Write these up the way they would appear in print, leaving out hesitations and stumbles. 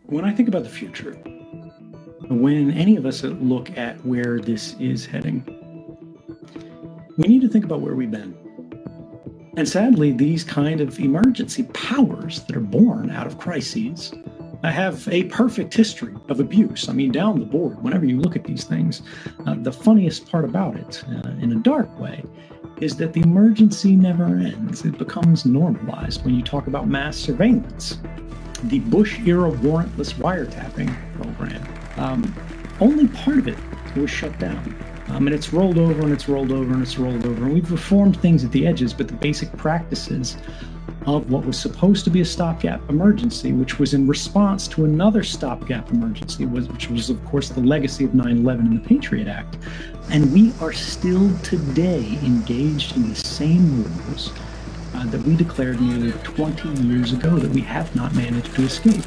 When I think about the future, when any of us look at where this is heading, we need to think about where we've been. And sadly, these kind of emergency powers that are born out of crises have a perfect history of abuse. I mean, down the board, whenever you look at these things, the funniest part about it, in a dark way, is that the emergency never ends. It becomes normalized when you talk about mass surveillance. The Bush-era warrantless wiretapping program, only part of it was shut down. And it's rolled over and it's rolled over and it's rolled over. And we've reformed things at the edges, but the basic practices of what was supposed to be a stopgap emergency, which was in response to another stopgap emergency, which was, of course, the legacy of 9/11 and the Patriot Act. And we are still today engaged in the same rules that we declared nearly 20 years ago that we have not managed to escape.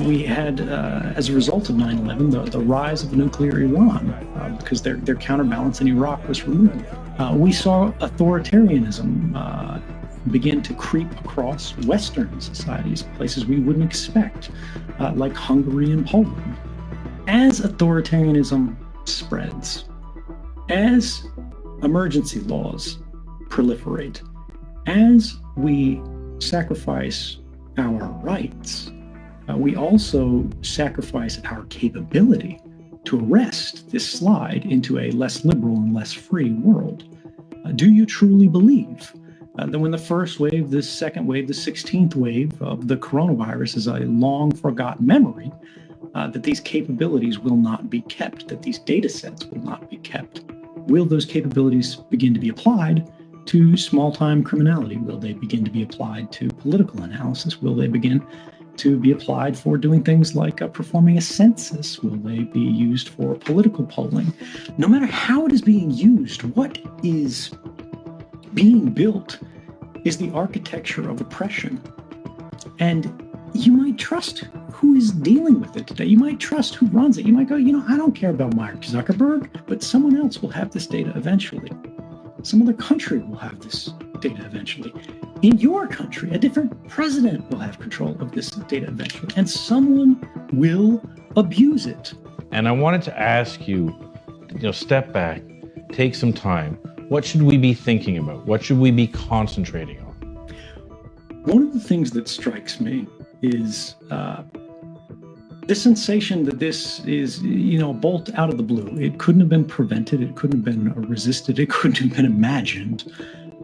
We had, as a result of 9/11, the rise of nuclear Iran, because their counterbalance in Iraq was removed. We saw authoritarianism begin to creep across Western societies, places we wouldn't expect, like Hungary and Poland. As authoritarianism spreads, as emergency laws proliferate, as we sacrifice our rights, we also sacrifice our capability to arrest this slide into a less liberal and less free world. Do you truly believe that when the first wave, the second wave, the 16th wave of the coronavirus is a long forgotten memory, that these capabilities will not be kept, that these data sets will not be kept? Will those capabilities begin to be applied to small-time criminality? Will they begin to be applied to political analysis? Will they begin to be applied for doing things like performing a census? Will they be used for political polling? No matter how it is being used, what is being built is the architecture of oppression. And you might trust who is dealing with it today. You might trust who runs it. You might go, I don't care about Mark Zuckerberg, but someone else will have this data eventually. Some other country will have this data eventually. In your country, a different president will have control of this data eventually, and someone will abuse it. And I wanted to ask you, step back, take some time. What should we be thinking about? What should we be concentrating on? One of the things that strikes me is the sensation that this is, a bolt out of the blue. It couldn't have been prevented. It couldn't have been resisted. It couldn't have been imagined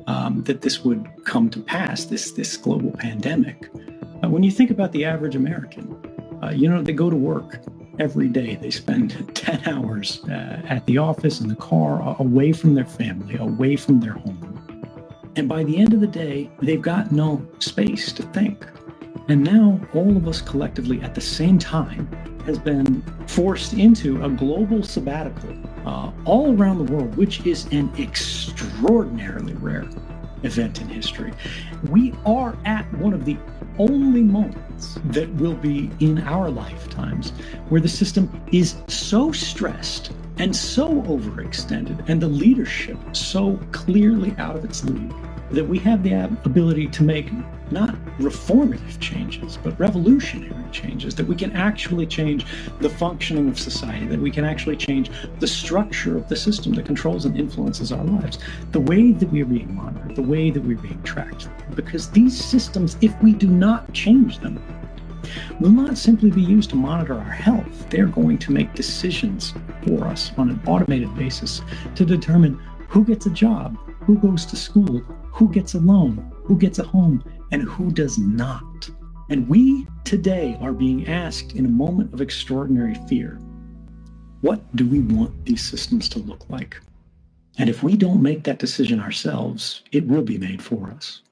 that this would come to pass, this global pandemic. When you think about the average American, they go to work every day. They spend 10 hours at the office, in the car, away from their family, away from their home. And by the end of the day, they've got no space to think. And now all of us collectively at the same time has been forced into a global sabbatical all around the world, which is an extraordinarily rare event in history. We are at one of the only moments that will be in our lifetimes where the system is so stressed and so overextended and the leadership so clearly out of its league that we have the ability to make not reformative changes, but revolutionary changes, that we can actually change the functioning of society, that we can actually change the structure of the system that controls and influences our lives, the way that we are being monitored, the way that we're being tracked. Because these systems, if we do not change them, will not simply be used to monitor our health. They're going to make decisions for us on an automated basis to determine who gets a job, who goes to school, who gets a loan, who gets a home, and who does not. And we today are being asked in a moment of extraordinary fear, what do we want these systems to look like? And if we don't make that decision ourselves, it will be made for us.